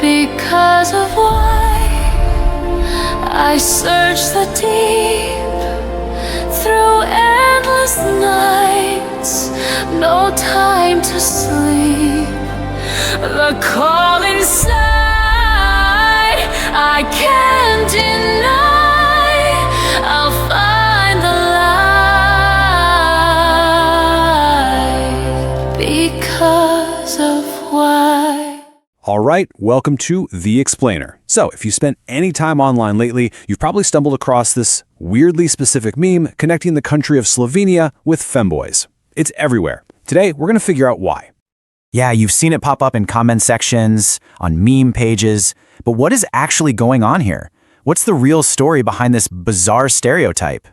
Because of why I search the deep through endless nights, no time to sleep. The call inside I can't deny. I'll find the light because of why. All right, welcome to The Explainer. So, if you spent any time online lately, you've probably stumbled across this weirdly specific meme connecting the country of Slovenia with femboys. It's everywhere. Today, we're going to figure out why. Yeah, you've seen it pop up in comment sections, on meme pages, but what is actually going on here? What's the real story behind this bizarre stereotype?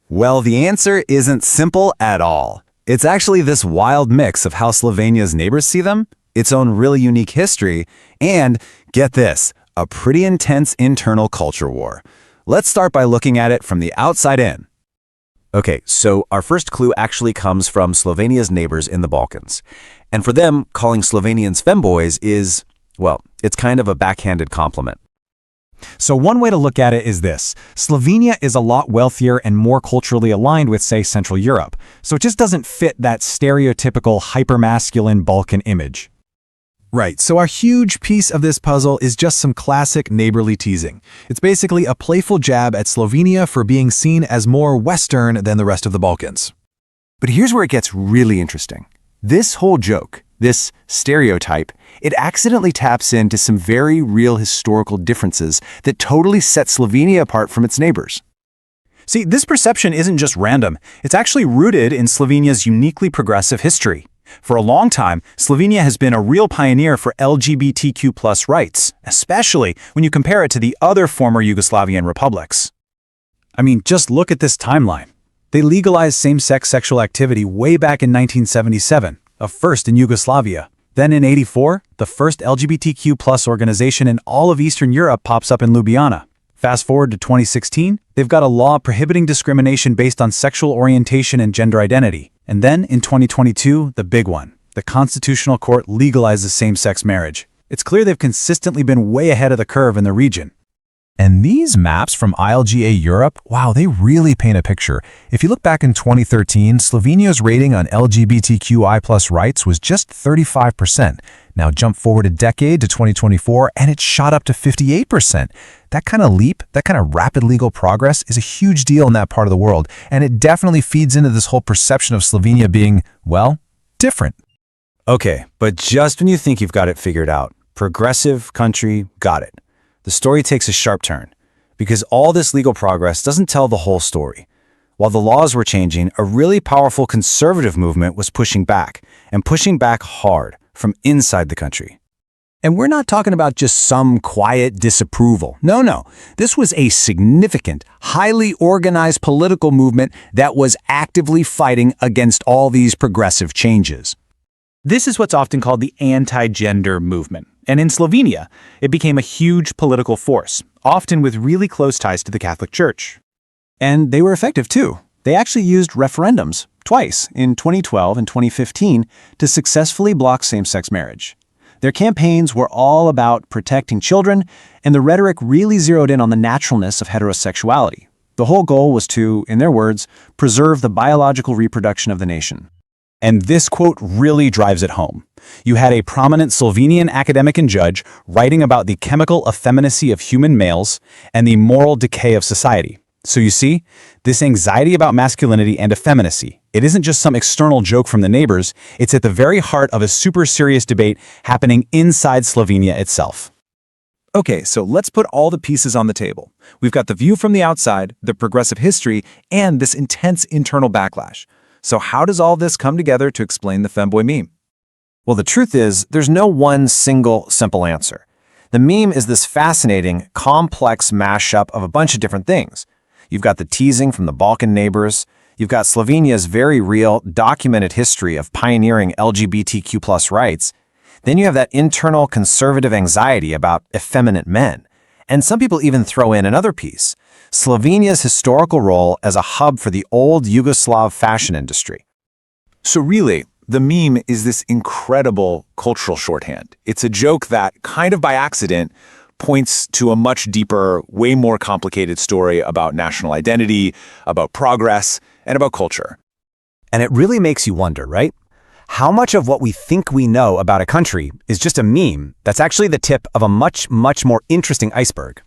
Well, the answer isn't simple at all. It's actually this wild mix of how Slovenia's neighbors see them, its own really unique history, and, get this, a pretty intense internal culture war. Let's start by looking at it from the outside in. Okay, so our first clue actually comes from Slovenia's neighbors in the Balkans. And for them, calling Slovenians femboys is, well, it's kind of a backhanded compliment. So one way to look at it is this. Slovenia is a lot wealthier and more culturally aligned with, say, Central Europe. So it just doesn't fit that stereotypical hypermasculine Balkan image. Right, so our huge piece of this puzzle is just some classic neighborly teasing. It's basically a playful jab at Slovenia for being seen as more Western than the rest of the Balkans. But here's where it gets really interesting. This whole joke, this stereotype, it accidentally taps into some very real historical differences that totally set Slovenia apart from its neighbors. See, this perception isn't just random. It's actually rooted in Slovenia's uniquely progressive history. For a long time, Slovenia has been a real pioneer for LGBTQ+ rights, especially when you compare it to the other former Yugoslavian republics. I mean, just look at this timeline. They legalized same-sex sexual activity way back in 1977, a first in Yugoslavia. Then in '84, the first LGBTQ+ organization in all of Eastern Europe pops up in Ljubljana. Fast forward to 2016, they've got a law prohibiting discrimination based on sexual orientation and gender identity. And then, in 2022, the big one. The Constitutional Court legalizes same-sex marriage. It's clear they've consistently been way ahead of the curve in the region. And these maps from ILGA Europe, wow, they really paint a picture. If you look back in 2013, Slovenia's rating on LGBTQI+ rights was just 35%. Now jump forward a decade to 2024, and it shot up to 58%. That kind of leap, that kind of rapid legal progress is a huge deal in that part of the world, and it definitely feeds into this whole perception of Slovenia being, well, different. Okay, but just when you think you've got it figured out, progressive country, got it. The story takes a sharp turn, because all this legal progress doesn't tell the whole story. While the laws were changing, a really powerful conservative movement was pushing back, and pushing back hard, from inside the country. And we're not talking about just some quiet disapproval. No. This was a significant, highly organized political movement that was actively fighting against all these progressive changes. This is what's often called the anti-gender movement. And in Slovenia, it became a huge political force, often with really close ties to the Catholic Church. And they were effective too. They actually used referendums, twice, in 2012 and 2015, to successfully block same-sex marriage. Their campaigns were all about protecting children, and the rhetoric really zeroed in on the naturalness of heterosexuality. The whole goal was to, in their words, preserve the biological reproduction of the nation. And this quote really drives it home. You had a prominent Slovenian academic and judge writing about the chemical effeminacy of human males and the moral decay of society. So you see, this anxiety about masculinity and effeminacy, it isn't just some external joke from the neighbors, it's at the very heart of a super serious debate happening inside Slovenia itself. Okay, so let's put all the pieces on the table. We've got the view from the outside, the progressive history, and this intense internal backlash. So how does all this come together to explain the Femboy meme? Well, the truth is, there's no one single simple answer. The meme is this fascinating, complex mashup of a bunch of different things. You've got the teasing from the Balkan neighbors. You've got Slovenia's very real, documented history of pioneering LGBTQ+ rights. Then you have that internal conservative anxiety about effeminate men. And some people even throw in another piece, Slovenia's historical role as a hub for the old Yugoslav fashion industry. So really, The meme is this incredible cultural shorthand. It's a joke that, kind of by accident, points to a much deeper, way more complicated story about national identity, about progress, and about culture. And it really makes you wonder, right? How much of what we think we know about a country is just a meme that's actually the tip of a much, much more interesting iceberg?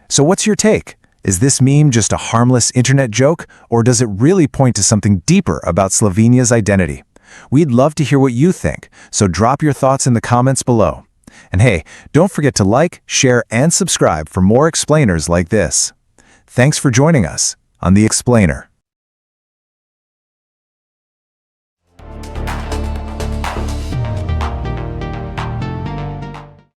So what's your take? Is this meme just a harmless internet joke, or does it really point to something deeper about Slovenia's identity? We'd love to hear what you think, so drop your thoughts in the comments below. And hey, don't forget to like, share, and subscribe for more explainers like this. Thanks for joining us on The Explainer.